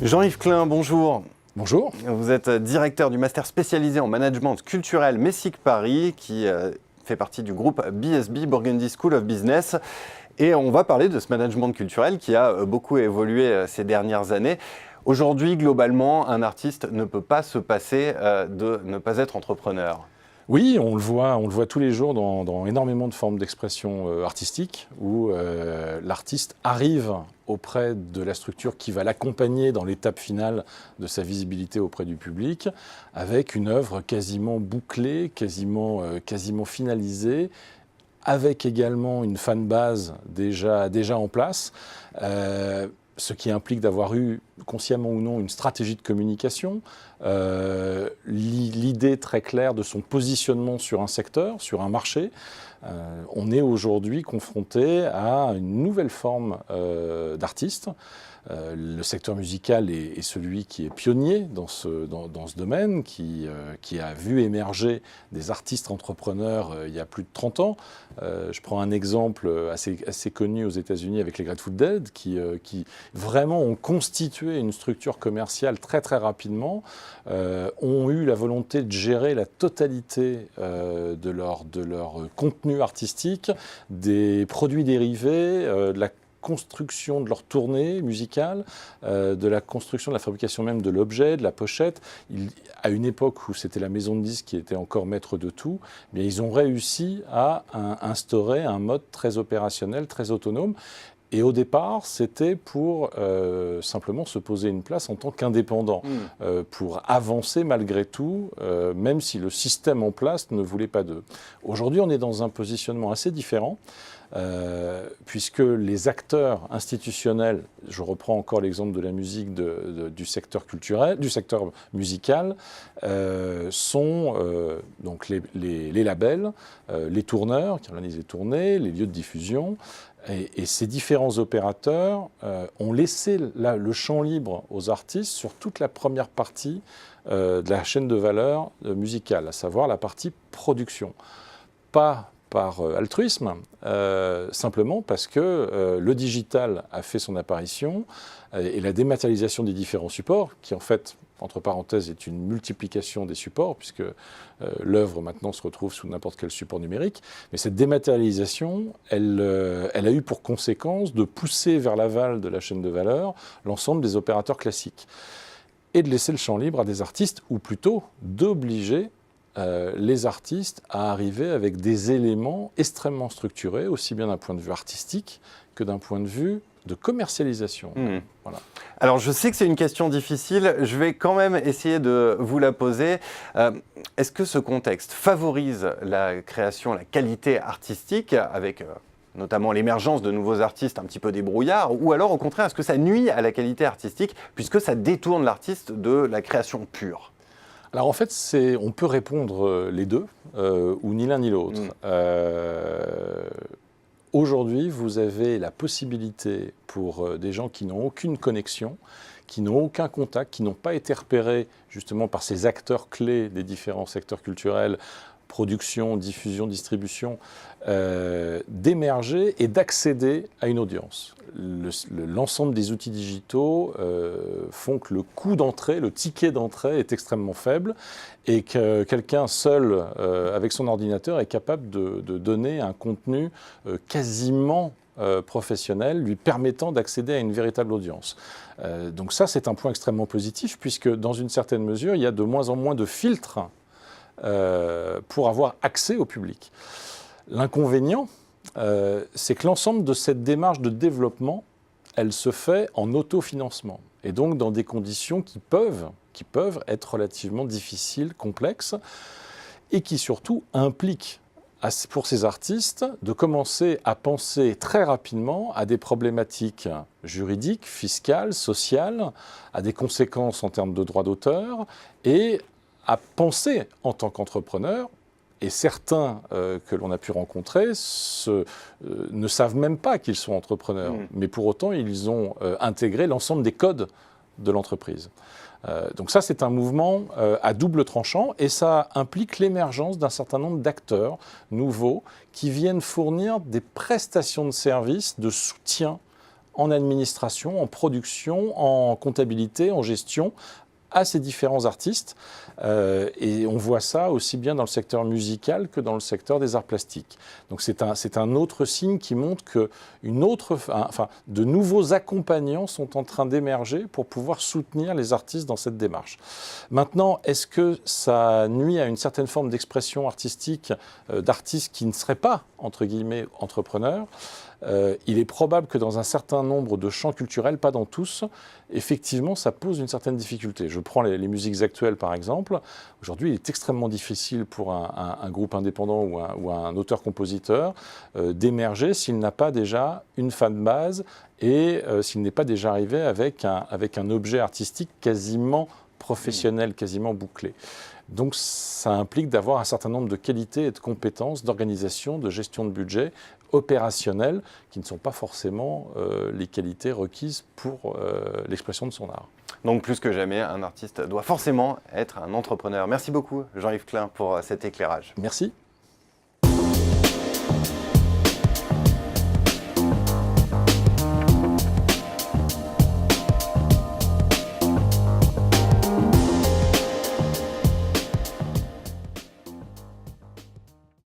Jean-Yves Klein, bonjour. Bonjour. Vous êtes directeur du master spécialisé en management culturel Messic Paris, qui fait partie du groupe BSB, Burgundy School of Business. Et on va parler de ce management culturel qui a beaucoup évolué ces dernières années. Aujourd'hui, globalement, un artiste ne peut pas se passer de ne pas être entrepreneur. Oui, on le voit tous les jours dans énormément de formes d'expression artistique où l'artiste arrive auprès de la structure qui va l'accompagner dans l'étape finale de sa visibilité auprès du public avec une œuvre quasiment bouclée, quasiment finalisée, avec également une fanbase déjà en place. Ce qui implique d'avoir eu, consciemment ou non, une stratégie de communication, l'idée très claire de son positionnement sur un secteur, sur un marché. On est aujourd'hui confronté à une nouvelle forme d'artiste. Le secteur musical est celui qui est pionnier dans ce domaine, qui a vu émerger des artistes entrepreneurs il y a plus de 30 ans. Je prends un exemple assez connu aux États-Unis avec les Grateful Dead, qui vraiment ont constitué une structure commerciale très très rapidement, ont eu la volonté de gérer la totalité de leur contenu artistique, des produits dérivés, de la construction de leur tournée musicale, de la construction de la fabrication même de l'objet, de la pochette. À une époque où c'était la maison de disques qui était encore maître de tout, bien, ils ont réussi à instaurer un mode très opérationnel, très autonome. Et au départ, c'était pour simplement se poser une place en tant qu'indépendant, pour avancer malgré tout, même si le système en place ne voulait pas d'eux. Aujourd'hui, on est dans un positionnement assez différent, puisque les acteurs institutionnels, je reprends encore l'exemple de la musique du secteur culturel, du secteur musical, sont donc les labels, les tourneurs qui organisent les tournées, les lieux de diffusion. Et ces différents opérateurs ont laissé le champ libre aux artistes sur toute la première partie de la chaîne de valeur musicale, à savoir la partie production. Pas par altruisme, simplement parce que le digital a fait son apparition et la dématérialisation des différents supports, qui en fait, entre parenthèses, est une multiplication des supports, puisque l'œuvre maintenant se retrouve sous n'importe quel support numérique. Mais cette dématérialisation, elle a eu pour conséquence de pousser vers l'aval de la chaîne de valeur l'ensemble des opérateurs classiques et de laisser le champ libre à des artistes, ou plutôt d'obliger les artistes à arriver avec des éléments extrêmement structurés, aussi bien d'un point de vue artistique que d'un point de vue de commercialisation. Voilà. Alors, je sais que c'est une question difficile, je vais quand même essayer de vous la poser. Est-ce que ce contexte favorise la création, la qualité artistique, avec notamment l'émergence de nouveaux artistes un petit peu débrouillards, ou alors au contraire, est-ce que ça nuit à la qualité artistique, puisque ça détourne l'artiste de la création pure ? Alors en fait, on peut répondre les deux, ou ni l'un ni l'autre. Aujourd'hui, vous avez la possibilité pour des gens qui n'ont aucune connexion, qui n'ont aucun contact, qui n'ont pas été repérés justement par ces acteurs clés des différents secteurs culturels, production, diffusion, distribution, d'émerger et d'accéder à une audience. L'ensemble des outils digitaux font que le coût d'entrée, le ticket d'entrée est extrêmement faible et que quelqu'un seul avec son ordinateur est capable de donner un contenu quasiment professionnel lui permettant d'accéder à une véritable audience. Donc ça, c'est un point extrêmement positif puisque dans une certaine mesure, il y a de moins en moins de filtres pour avoir accès au public. L'inconvénient, c'est que l'ensemble de cette démarche de développement, elle se fait en autofinancement, et donc dans des conditions qui peuvent être relativement difficiles, complexes, et qui surtout impliquent pour ces artistes de commencer à penser très rapidement à des problématiques juridiques, fiscales, sociales, à des conséquences en termes de droits d'auteur, et à penser en tant qu'entrepreneur. Et certains que l'on a pu rencontrer ne savent même pas qu'ils sont entrepreneurs, mais pour autant ils ont intégré l'ensemble des codes de l'entreprise. Donc ça, c'est un mouvement à double tranchant, et ça implique l'émergence d'un certain nombre d'acteurs nouveaux qui viennent fournir des prestations de services de soutien en administration, en production, en comptabilité, en gestion, à ces différents artistes. Et on voit ça aussi bien dans le secteur musical que dans le secteur des arts plastiques. Donc c'est un autre signe qui montre que de nouveaux accompagnants sont en train d'émerger pour pouvoir soutenir les artistes dans cette démarche. Maintenant, est-ce que ça nuit à une certaine forme d'expression artistique d'artistes qui ne seraient pas, entre guillemets, entrepreneurs ? Il est probable que dans un certain nombre de champs culturels, pas dans tous, effectivement, ça pose une certaine difficulté. Je prends les musiques actuelles, par exemple. Aujourd'hui, il est extrêmement difficile pour un groupe indépendant ou un auteur-compositeur d'émerger s'il n'a pas déjà une fanbase et s'il n'est pas déjà arrivé avec un objet artistique quasiment professionnel, quasiment bouclé. Donc ça implique d'avoir un certain nombre de qualités et de compétences d'organisation, de gestion de budget, opérationnelles, qui ne sont pas forcément les qualités requises pour l'expression de son art. Donc plus que jamais, un artiste doit forcément être un entrepreneur. Merci beaucoup Jean-Yves Klein pour cet éclairage. Merci.